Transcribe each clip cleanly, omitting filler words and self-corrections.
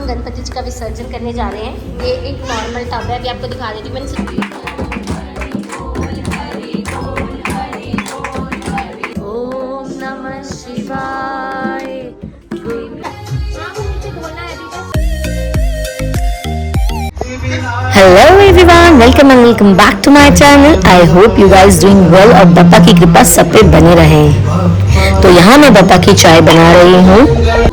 हम गणपति जी का विसर्जन करने जा रहे हैं। ये एक नॉर्मल टब है, अभी आपको दिखा देती हूँ। मैंने ओम नमः शिवाय। Hello everyone, welcome and welcome back to my channel. I hope you guys doing well और पापा की कृपा सब पे बने रहे। तो यहाँ मैं पापा की चाय बना रही हूँ।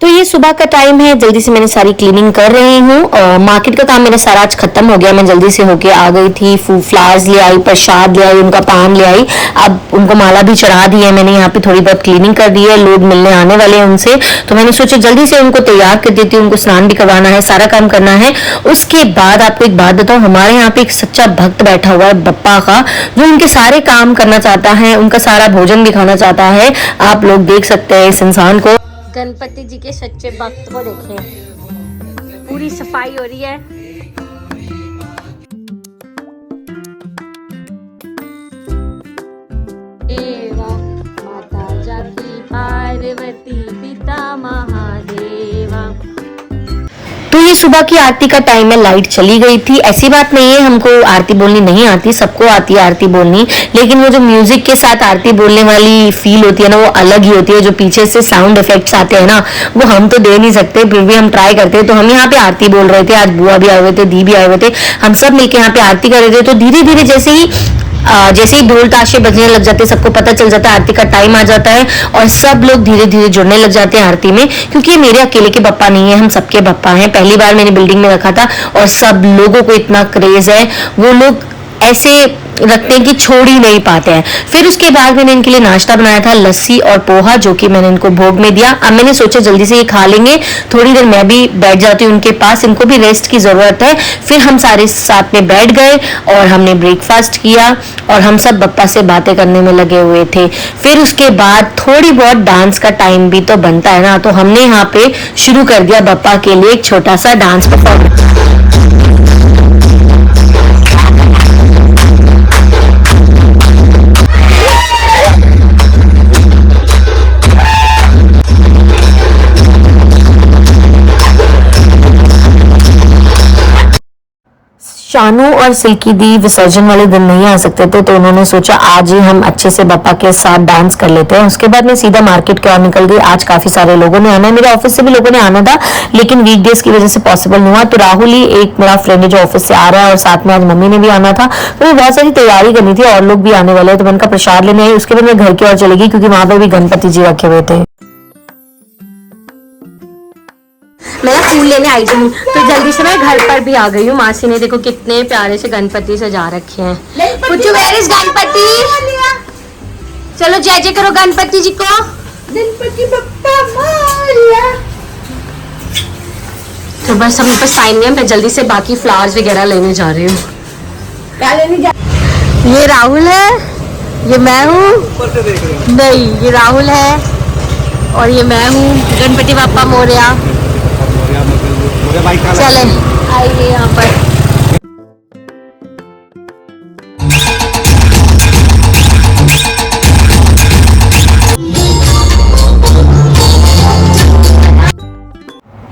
तो ये सुबह का टाइम है, जल्दी से मैंने सारी क्लीनिंग कर रही हूँ और मार्केट का काम मेरा सारा आज खत्म हो गया। मैं जल्दी से होके आ गई थी। फ्लावर्स ले आई, प्रसाद ले आई, उनका पान ले आई। अब उनको माला भी चढ़ा दी है मैंने। यहाँ पे थोड़ी बहुत क्लीनिंग कर दी है। लोग मिलने आने वाले हैं उनसे, तो मैंने सोचा जल्दी से उनको तैयार कर देती हूँ। उनको स्नान भी करवाना है, सारा काम करना है। उसके बाद आपको एक बात बताऊँ, हमारे यहाँ पे एक सच्चा भक्त बैठा हुआ है बप्पा का, जो उनके सारे काम करना चाहता है, उनका सारा भोजन भी खाना चाहता है। आप लोग देख सकते हैं इस इंसान को। गणपति जी के सच्चे भक्त को देखें, पूरी सफाई हो रही है। देवा माता जाकी पार्वती पिता महादेवा। तो ये सुबह की आरती का टाइम है, लाइट चली गई थी। ऐसी बात नहीं है हमको आरती बोलनी नहीं आती, सबको आती है आरती बोलनी, लेकिन वो जो म्यूजिक के साथ आरती बोलने वाली फील होती है ना, वो अलग ही होती है। जो पीछे से साउंड इफेक्ट्स आते हैं ना, वो हम तो दे नहीं सकते, फिर भी हम ट्राई करते हैं। तो हम यहाँ पे आरती बोल रहे थे, आज बुआ भी आए हुए थे, दी भी आए हुए थे, हम सब मिलकर यहाँ पे आरती कर रहे थे। तो धीरे धीरे जैसे ही ढोल ताशे बजने लग जाते हैं, सबको पता चल जाता है आरती का टाइम आ जाता है और सब लोग धीरे धीरे जुड़ने लग जाते हैं आरती में। क्योंकि ये मेरे अकेले के बप्पा नहीं है, हम सबके बप्पा हैं। पहली बार मैंने बिल्डिंग में रखा था और सब लोगों को इतना क्रेज है, वो लोग ऐसे रखते हैं कि छोड़ ही नहीं पाते हैं। फिर उसके बाद मैंने इनके लिए नाश्ता बनाया था, लस्सी और पोहा, जो कि मैंने इनको भोग में दिया। अब मैंने सोचा जल्दी से ये खा लेंगे, थोड़ी देर मैं भी बैठ जाती हूँ उनके पास, इनको भी रेस्ट की जरूरत है। फिर हम सारे साथ में बैठ गए और हमने ब्रेकफास्ट किया और हम सब बप्पा से बातें करने में लगे हुए थे। फिर उसके बाद थोड़ी बहुत डांस का टाइम भी तो बनता है ना, तो हमने यहाँ पे शुरू कर दिया बप्पा के लिए एक छोटा सा डांस परफॉर्मेंस। शानू और सिल्की दी विसर्जन वाले दिन नहीं आ सकते थे, तो उन्होंने सोचा आज ही हम अच्छे से बप्पा के साथ डांस कर लेते हैं। उसके बाद मैं सीधा मार्केट की ओर निकल गई। आज काफी सारे लोगों ने आना है, मेरे ऑफिस से भी लोगों ने आना था, लेकिन वीकडेज की वजह से पॉसिबल नहीं हुआ। तो राहुल ही एक मेरा फ्रेंड है जो ऑफिस से आ रहा है और साथ में आज मम्मी ने भी आना था, तो मैं बहुत सारी तैयारी करनी थी और लोग भी आने वाले, तो मैं उनका प्रसाद लेने आई। उसके बाद मैं घर की ओर चली गई क्योंकि वहां पर भी गणपति जी रखे हुए थे। मैं फूल लेने आई थी, तो जल्दी से मैं घर पर भी आ गई हूँ। मासी ने देखो कितने प्यारे से गणपति सजा रखे हैं। पुच्चू वेयर इज गणपति? चलो जय जय करो गणपति जी को। गणपति बप्पा मोरया। तो बस हम बस टाइम नहीं है, मैं जल्दी से बाकी फ्लावर्स वगैरह लेने जा रही हूँ। क्या लेने जा? ये राहुल है, ये मैं हूँ। नहीं, ये राहुल है और ये मैं हूँ। गणपति बप्पा मोरया। चले आइए यहाँ पर।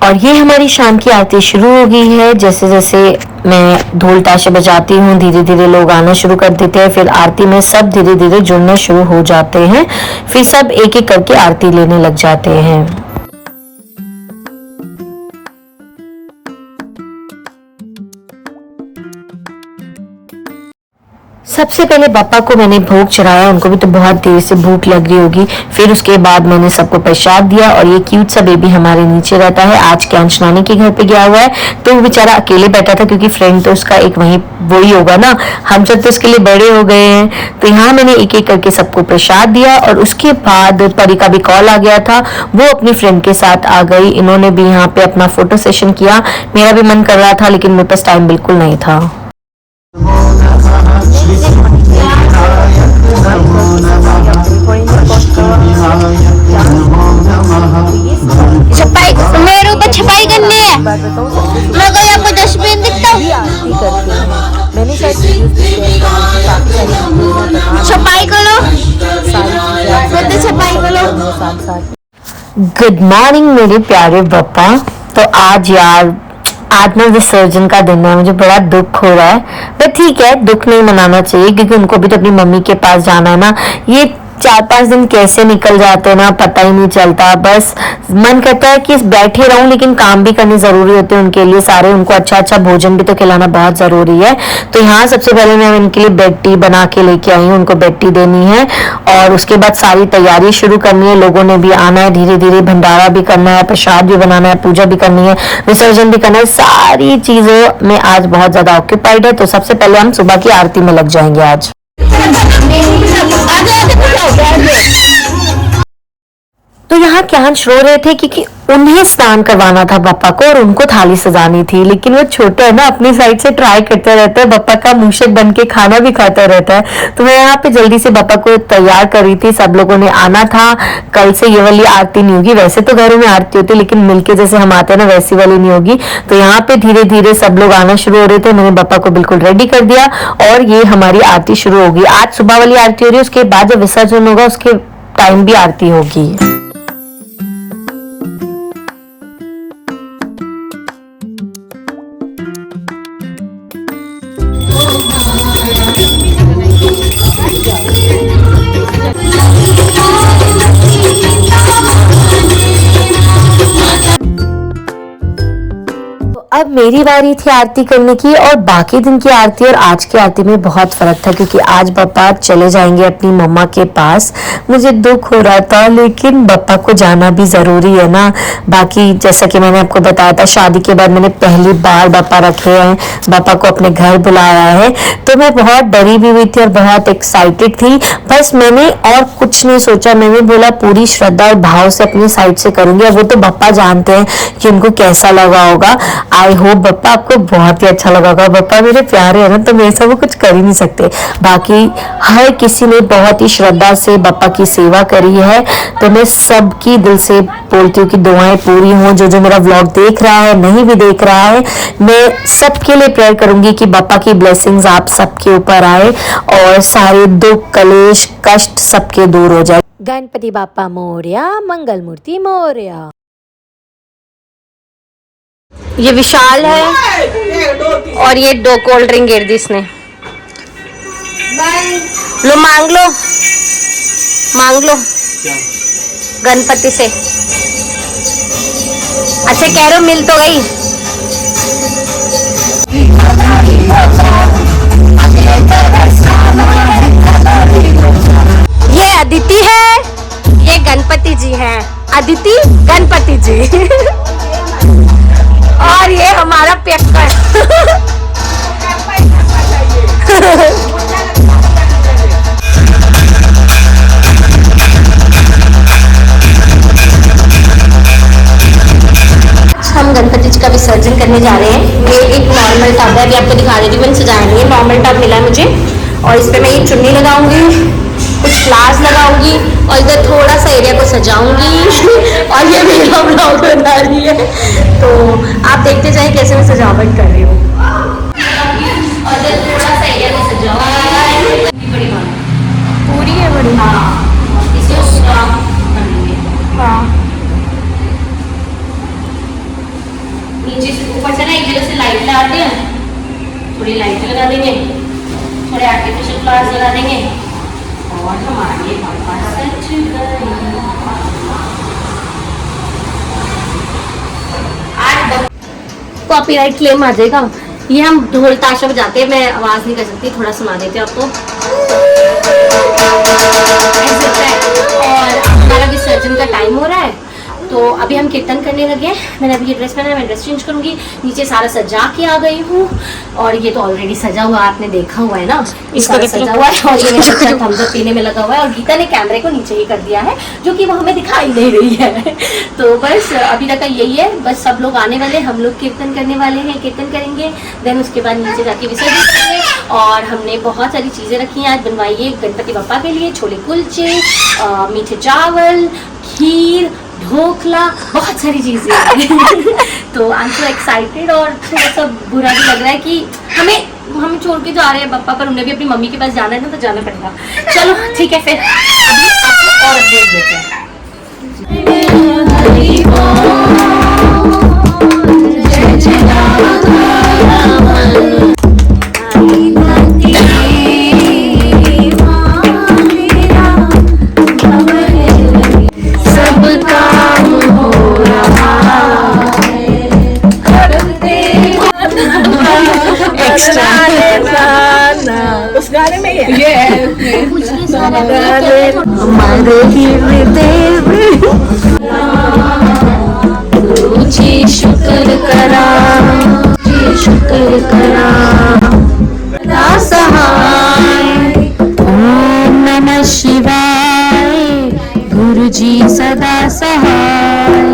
और ये हमारी शाम की आरती शुरू हो गई है। जैसे जैसे मैं ढोल ताशे बजाती हूँ, धीरे धीरे लोग आना शुरू कर देते हैं। फिर आरती में सब धीरे धीरे जुड़ना शुरू हो जाते हैं। फिर सब एक एक करके आरती लेने लग जाते हैं। सबसे पहले बप्पा को मैंने भोग चढ़ाया, उनको भी तो बहुत देर से भूख लग रही होगी। फिर उसके बाद मैंने सबको प्रसाद दिया और ये क्यूट सा बेबी हमारे नीचे रहता है। आज कैंच नानी के घर पे गया हुआ है, तो वो बेचारा अकेले बैठा था क्योंकि फ्रेंड तो उसका एक वही वही होगा ना, हम सब तो उसके लिए बड़े हो गए हैं। तो यहाँ मैंने एक एक करके सबको प्रसाद दिया और उसके बाद परी का भी कॉल आ गया था, वो अपनी फ्रेंड के साथ आ गई। इन्होंने भी यहाँ पे अपना फोटो सेशन किया। मेरा भी मन कर रहा था लेकिन मेरे पास टाइम बिल्कुल नहीं था। छपाई मेरे ऊपर छपाई करनी है। मैं कोई आपको डस्टबिन दिखता हूँ। साथ साथ। गुड मॉर्निंग मेरे प्यारे पापा। तो आज ना विसर्जन का दिन है, मुझे बड़ा दुख हो रहा है, पर ठीक है, दुख नहीं मनाना चाहिए क्योंकि उनको भी तो अपनी मम्मी के पास जाना है ना। ये 4-5 दिन कैसे निकल जाते हैं ना, पता ही नहीं चलता। बस मन करता है कि बैठे रहूं, लेकिन काम भी करने जरूरी होते हैं उनके लिए सारे। उनको अच्छा अच्छा भोजन भी तो खिलाना बहुत जरूरी है। तो यहाँ सबसे पहले मैं इनके लिए बेड टी बना के लेके आई हूँ, उनको बेड टी देनी है और उसके बाद सारी तैयारी शुरू करनी है। लोगों ने भी आना है धीरे धीरे, भंडारा भी करना है, प्रसाद भी बनाना है, पूजा भी करनी है, विसर्जन भी करना है। सारी चीजों में आज बहुत ज्यादा ऑक्यूपाइड है। तो सबसे पहले हम सुबह की आरती में लग जाएंगे आज। तो यहाँ कैंच रो रहे थे क्योंकि उन्हें स्नान करवाना था पापा को और उनको थाली सजानी थी, लेकिन वो छोटे है ना, अपनी साइड से ट्राई करते रहते हैं, पापा का मूषक बन के खाना भी खाता रहता है। तो मैं यहाँ पे जल्दी से पापा को तैयार कर रही थी। सब लोगों ने आना था, कल से ये वाली आरती नहीं होगी। वैसे तो घरों में आरती होती है, लेकिन मिलके जैसे हम आते हैं ना, वैसी वाली नहीं होगी। तो यहाँ पे धीरे धीरे सब लोग आना शुरू हो रहे थे। मैंने पापा को बिल्कुल रेडी कर दिया और ये हमारी आरती शुरू होगी। आज सुबह वाली आरती हो रही है, उसके बाद जब विसर्जन होगा उसके टाइम भी आरती होगी। अब मेरी बारी थी आरती करने की और बाकी दिन की आरती और आज की आरती में बहुत फर्क था क्योंकि आज पापा चले जाएंगे अपनी मम्मा के पास। मुझे दुख हो रहा था, लेकिन पापा को जाना भी जरूरी है ना। बाकी जैसा कि मैंने आपको बताया था, शादी के बाद मैंने पहली बार पापा रखे हैं, पापा को अपने घर बुलाया है। तो मैं बहुत डरी भी हुई थी और बहुत एक्साइटेड थी। बस मैंने और कुछ नहीं सोचा, मैंने बोला पूरी श्रद्धा और भाव से अपनी साइड से करूंगी। अब वो तो पापा जानते हैं कि उनको कैसा लगा होगा। आई होप बप्पा आपको बहुत ही अच्छा लगा होगा। बप्पा मेरे प्यारे है ना, तो मेरे से वो कुछ कर ही नहीं सकते। बाकी हर किसी ने बहुत ही श्रद्धा से बप्पा की सेवा करी है, तो मैं सबकी दिल से बोलती हूँ कि दुआएं पूरी हों। जो मेरा व्लॉग देख रहा है, नहीं भी देख रहा है, मैं सबके लिए प्रेयर करूंगी कि बप्पा की ब्लेसिंग्स आप सबके ऊपर आए और सारे दुख, कलेश, कष्ट सबके दूर हो जाए। गणपति बाप्पा मोरया, मंगल मूर्ति मोरया। ये विशाल है और ये 2 कोल्ड ड्रिंक गिर दी इसने। लो मांग लो, मांग लो गणपति से। अच्छा कह रहे हो, मिल तो गई। ये अदिति है, ये गणपति जी हैं। अदिति गणपति जी और ये हमारा पेपर। हम गणपति जी का विसर्जन करने जा रहे हैं। ये एक नॉर्मल टब है, अभी आपको दिखा रही थी, मैंने सजाया नहीं है। नॉर्मल टब मिला मुझे और इस पे मैं ये चुन्नी लगाऊंगी, कुछ फ्लावर्स लगाऊंगी और इधर थोड़ा सा एरिया को सजाऊंगी और ये मेरा ब्लॉग बना रही है। तो आप देखते जाए कैसे मैं सजावट कर रही हूँ। और इधर थोड़ा सा एरिया को सजाऊंगी। बड़ी बात पूरी है, बड़ी। हाँ, इसे हाँ, नीचे से ऊपर से ना एक जगह से लाइट लगाते हैं, थोड़ी लाइट लगा देंगे, थोड़े आर्टिफिशियल फ्लावर्स लगा देंगे और हमारे पापा सच गए। आज कॉपीराइट क्लेम आ जाएगा। ये हम ढोल ताशा बजाते हैं, मैं आवाज नहीं कर सकती, थोड़ा सुना देते हैं आपको। और हमारा विसर्जन का टाइम हो रहा है, तो अभी हम कीर्तन करने लगे हैं। मैंने अभी ये ड्रेस पहना है, मैं ड्रेस चेंज करूंगी। नीचे सारा सजा के आ गई हूँ और ये तो ऑलरेडी सजा हुआ, आपने देखा हुआ है ना, इसका सजा हुआ है। और ये मेरा बच्चा थम्स अप पीने में लगा हुआ है और गीता ने कैमरे को नीचे ही कर दिया है, जो कि वो हमें दिखाई नहीं रही है। तो बस अभी तक यही है। बस सब लोग आने वाले, हम लोग कीर्तन करने वाले हैं, कीर्तन करेंगे, देन उसके बाद नीचे जाके विसर्जन करेंगे। और हमने बहुत सारी चीज़ें रखी हैं आज बनवाई है गणपति बप्पा के लिए। छोले कुलचे, मीठे चावल, खीर, ढोकला, बहुत सारी चीजें हैं। तो आई एम सो एक्साइटेड और थोड़ा सा बुरा भी लग रहा है कि हमें छोड़ के जा रहे हैं पापा, पर उन्हें भी अपनी मम्मी के पास जाना है ना, तो जाना पड़ेगा। चलो ठीक है, फिर अभी आपको और अपडेट देते हैं। उस गाने में ये हमारे देव जी शुक्र करा, जी शुक्र करा सहाय। ओम नमः शिवाय, गुरु जी सदा सहाय।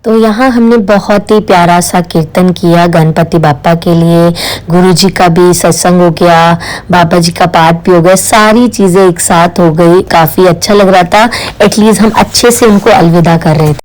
तो यहाँ हमने बहुत ही प्यारा सा कीर्तन किया गणपति बापा के लिए। गुरु जी का भी सत्संग हो गया, बाबा जी का पाठ भी हो गया, सारी चीजें एक साथ हो गई। काफी अच्छा लग रहा था, एटलीस्ट हम अच्छे से उनको अलविदा कर रहे थे।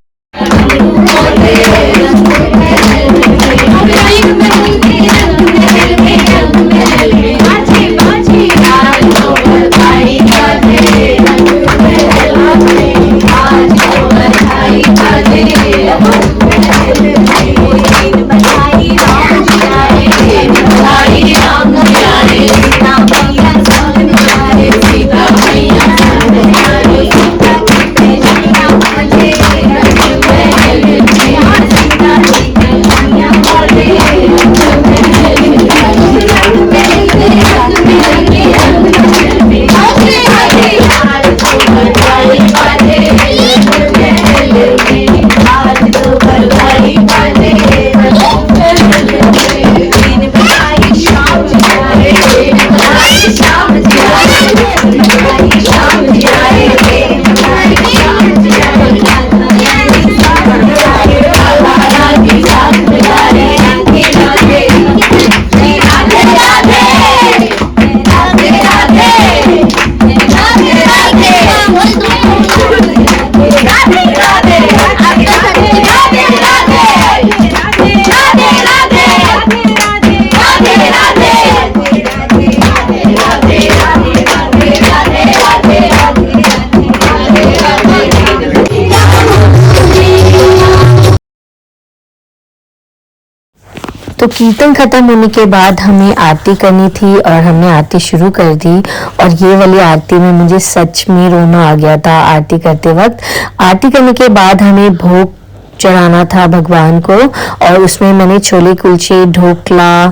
तो कीर्तन खत्म होने के बाद हमें आरती करनी थी और हमने आरती शुरू कर दी। और ये वाली आरती में मुझे सच में रोना आ गया था आरती करते वक्त। आरती करने के बाद हमें भोग चढ़ाना था भगवान को, और उसमें मैंने छोले कुलचे, ढोकला,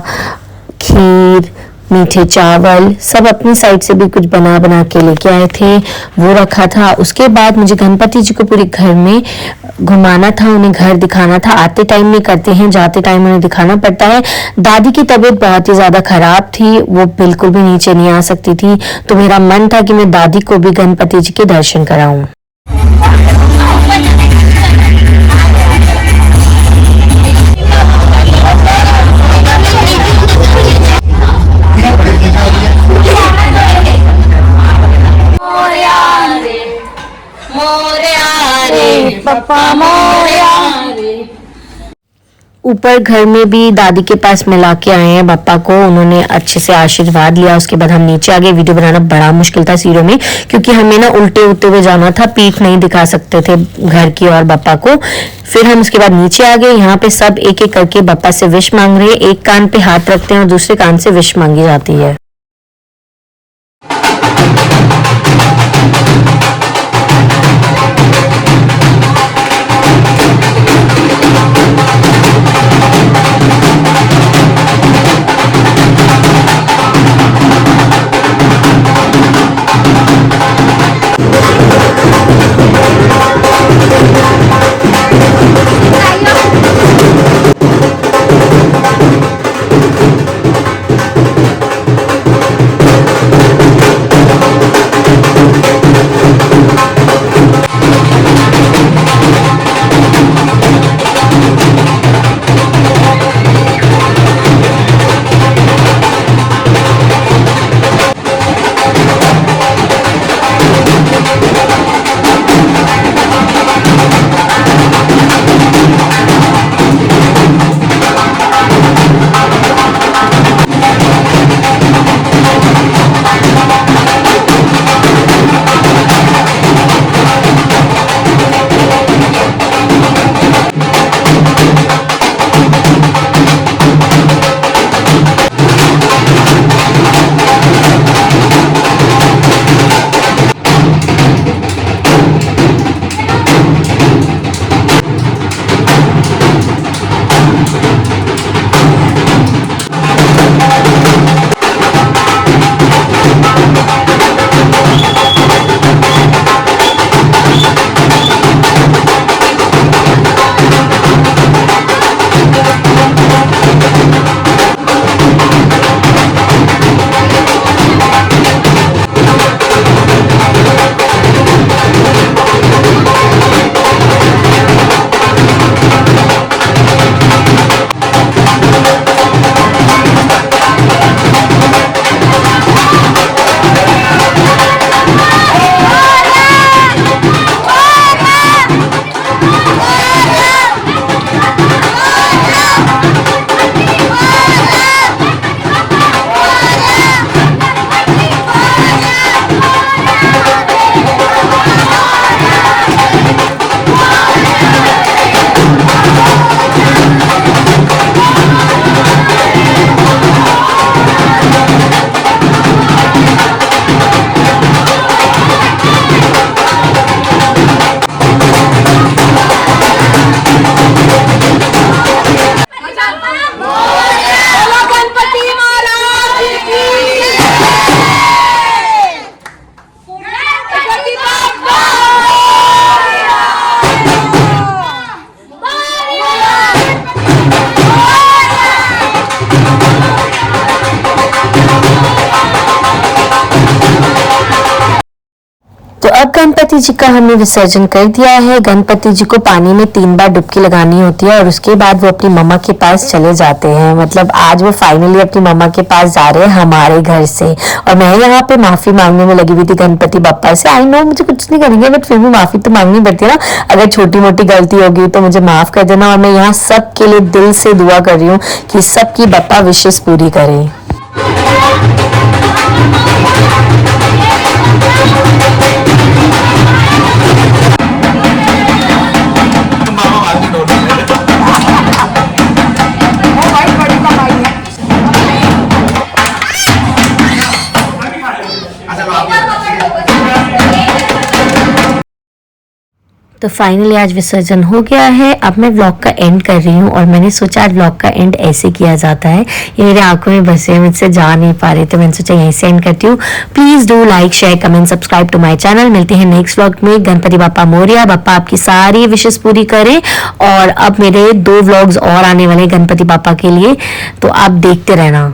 खीर, मीठे चावल सब अपनी साइड से भी कुछ बना बना के लेके आए थे, वो रखा था। उसके बाद मुझे गणपति जी को पूरे घर में घुमाना था, उन्हें घर दिखाना था। आते टाइम में करते हैं, जाते टाइम उन्हें दिखाना पड़ता है। दादी की तबीयत बहुत ही ज्यादा खराब थी, वो बिल्कुल भी नीचे नहीं आ सकती थी, तो मेरा मन था कि मैं दादी को भी गणपति जी के दर्शन कराऊं। ऊपर घर में भी दादी के पास मिला के आए हैं पापा को, उन्होंने अच्छे से आशीर्वाद लिया। उसके बाद हम नीचे आ गए। वीडियो बनाना बड़ा मुश्किल था सीढ़ियों में, क्योंकि हमें ना उल्टे उल्टे हुए जाना था, पीठ नहीं दिखा सकते थे घर की और पापा को। फिर हम उसके बाद नीचे आ गए। यहाँ पे सब एक एक करके पापा से विश मांग रहे हैं। एक कान पे हाथ रखते हैं और दूसरे कान से विश मांगी जाती है। गणपति जी का हमने विसर्जन कर दिया है। गणपति जी को पानी में 3 बार डुबकी लगानी होती है और उसके बाद वो अपनी मम्मा के पास चले जाते हैं। मतलब आज वो फाइनली अपनी मम्मा के पास जा रहे हैं हमारे घर से। और मैं यहाँ पे माफी मांगने में लगी हुई थी गणपति बप्पा से। आई नो मुझे कुछ नहीं करेंगे बट फिर भी माफी तो मांगनी पड़ती है ना। अगर छोटी मोटी गलती होगी तो मुझे माफ कर देना। और मैं यहाँ सबके लिए दिल से दुआ कर रही हूँ कि सबकी बप्पा विशेष पूरी करे। तो फाइनली आज विसर्जन हो गया है। अब मैं व्लॉग का एंड कर रही हूँ और मैंने सोचा आज व्लॉग का एंड ऐसे किया जाता है। ये मेरी आंखों में बसे मुझसे जा नहीं पा रहे तो मैंने सोचा यहीं से एंड करती हूँ। Please do like share comment subscribe to my channel. मिलते हैं नेक्स्ट व्लॉग में। गणपति बापा मोरिया, बापा आपकी सारी विशेष पूरी करें। और अब मेरे 2 व्लॉग्स और आने वाले गणपति बापा के लिए, तो आप देखते रहना।